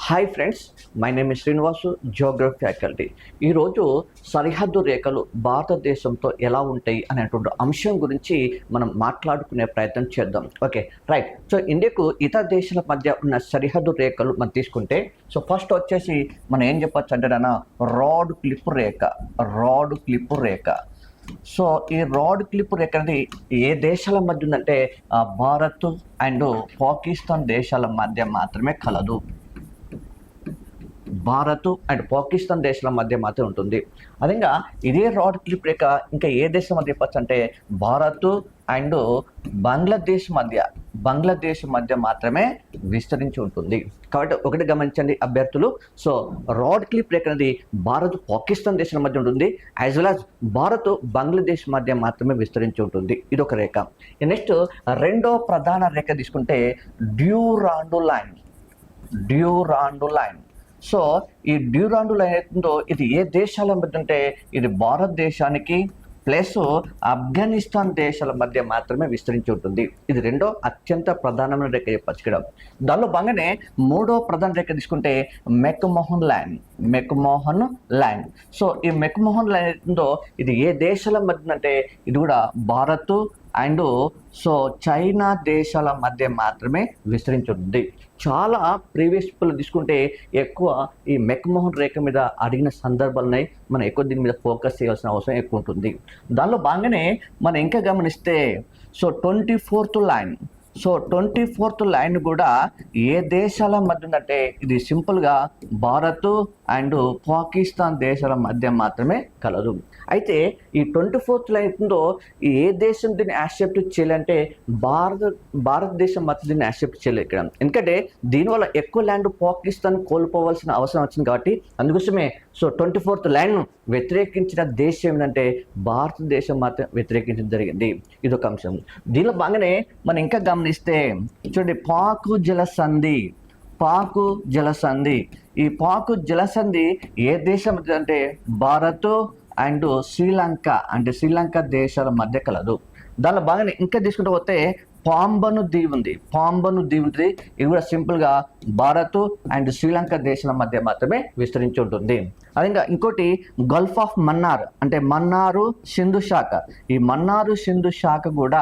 Hi friends, my name is Srinivasu, geography faculty. ఈరోజు సరిహద్దు రేఖలు భారతదేశంతో ఎలా ఉంటాయి అనేటువంటి అంశం గురించి మనం మాట్లాడుకునే ప్రయత్నం చేద్దాం. Okay, right. సో ఇండియాకు ఇతర దేశాల మధ్య ఉన్న సరిహద్దు రేఖలు మనం తీసుకుంటే, సో ఫస్ట్ వచ్చేసి మనం ఏం చెప్పచ్చు అంటే రాడ్ క్లిప్ రేఖ. సో ఈ రాడ్ క్లిప్ రేఖ అనేది ఏ దేశాల మధ్య ఉందంటే భారత్ అండ్ పాకిస్తాన్ దేశాల మధ్య మాత్రమే కలదు. భారత్ అండ్ పాకిస్తాన్ దేశాల మధ్య మాత్రమే ఉంటుంది. అదేవిధంగా ఇదే రాడ్ క్లిప్ రేఖ ఇంకా ఏ దేశం మధ్య చెప్పచ్చు అంటే భారత్ అండ్ బంగ్లాదేశ్ మధ్య మాత్రమే విస్తరించి ఉంటుంది. కాబట్టి ఒకటి గమనించండి అభ్యర్థులు. సో రాడ్ క్లిప్ రేఖ అనేది భారత్ పాకిస్తాన్ దేశాల మధ్య ఉంటుంది, as well as Bharat Bangladesh మధ్య మాత్రమే విస్తరించి ఉంటుంది. ఇది ఒక రేఖ. నెక్స్ట్ రెండో ప్రధాన రేఖ తీసుకుంటే డ్యూరాండు లైన్. సో ఈ డ్యూరాండు లైన్ అవుతుందో ఇది ఏ దేశాల మధ్య అంటే ఇది భారతదేశానికి ప్లస్ ఆఫ్ఘనిస్తాన్ దేశాల మధ్య మాత్రమే విస్తరించి ఉంటుంది. ఇది రెండో అత్యంత ప్రధానమైన రేఖ చెప్పచ్చు ఇక్కడ. దానిలో భాగంగానే మూడో ప్రధాన రేఖ తీసుకుంటే మెక్మోహన్ లైన్. సో ఈ మెక్మోహన్ లైన్ అవుతుందో ఇది ఏ దేశాల మధ్య అంటే ఇది కూడా భారత్ అండ్ సో చైనా దేశాల మధ్య మాత్రమే విస్తరించి ఉంటుంది. చాలా ప్రీవియస్ పేపర్లు తీసుకుంటే ఎక్కువ ఈ మెక్మోహన్ రేఖ మీద అడిగిన సందర్భాలు ఉన్నాయి. మనం ఎక్కువ దీని మీద ఫోకస్ చేయాల్సిన అవసరం ఎక్కువ ఉంటుంది. దానిలో భాగంగానే మనం ఇంకా గమనిస్తే సో 24th లైన్ కూడా ఏ దేశాల మధ్య ఉందంటే ఇది సింపుల్గా భారత్ అండ్ పాకిస్తాన్ దేశాల మధ్య మాత్రమే కలదు. అయితే ఈ 24th లైన్ ఉందో ఏ దేశం దీన్ని యాక్సెప్ట్ చేయాలంటే భారతదేశం మాత్రం దీన్ని యాక్సెప్ట్ చేయలేదు ఇక్కడ. ఎందుకంటే దీనివల్ల ఎక్కువ ల్యాండ్ పాకిస్తాన్ కోల్పోవాల్సిన అవసరం వచ్చింది కాబట్టి అందుకోసమే సో 24th లైన్ వ్యతిరేకించిన దేశం ఏంటంటే భారతదేశం మాత్రం వ్యతిరేకించడం జరిగింది. ఇదొక అంశం. దీనిలో బాగానే మనం ఇంకా గమనిస్తే చూడండి పాకు జలసంధి. ఈ పాకు జలసంధి ఏ దేశం అంటే భారత్ అండ్ శ్రీలంక దేశాల మధ్య కలదు. దానిలో బాగానే ఇంకా తీసుకుంటూ పోతే పాంబను దీవి ఉంది. ఇది కూడా సింపుల్గా భారత్ అండ్ శ్రీలంక దేశాల మధ్య మాత్రమే విస్తరించి ఉంటుంది. అదే ఇంకోటి గల్ఫ్ ఆఫ్ మన్నార్ అంటే మన్నారు సింధు శాఖ. ఈ మన్నారు సింధు శాఖ కూడా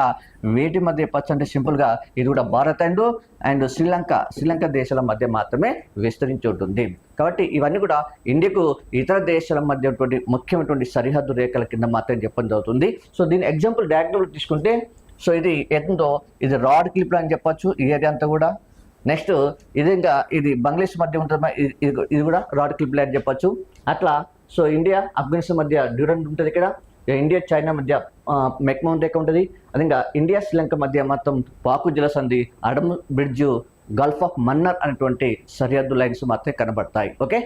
వేటి మధ్య చెప్పచ్చు అంటే సింపుల్గా ఇది కూడా భారత్ అండ్ శ్రీలంక దేశాల మధ్య మాత్రమే విస్తరించి ఉంటుంది. కాబట్టి ఇవన్నీ కూడా ఇండియాకు ఇతర దేశాల మధ్య ముఖ్యమైనటువంటి సరిహద్దు రేఖల కింద మాత్రమే చెప్పడం జరుగుతుంది. సో దీని ఎగ్జాంపుల్ డయాగ్రామ్ తీసుకుంటే సో ఇది ఎంతో ఇది రాడ్ క్లిప్ అని చెప్పచ్చు ఈ ఏరియా అంతా కూడా. నెక్స్ట్ ఇది బంగ్లాదేశ్ మధ్య ఉంటుంది, ఇది కూడా రాడ్ క్లిప్ అని చెప్పచ్చు. అట్లా సో ఇండియా ఆఫ్ఘనిస్తాన్ మధ్య డ్యూరాండ్ ఉంటుంది ఇక్కడ. ఇండియా చైనా మధ్య మెక్మోహన్ రేఖ ఉంటుంది. అదే ఇండియా శ్రీలంక మధ్య మొత్తం పాకు జలసంధి, Adam bridge, gulf of Mannar అనేటువంటి సరిహద్దు లైన్స్ మాత్రమే కనబడతాయి. ఓకే.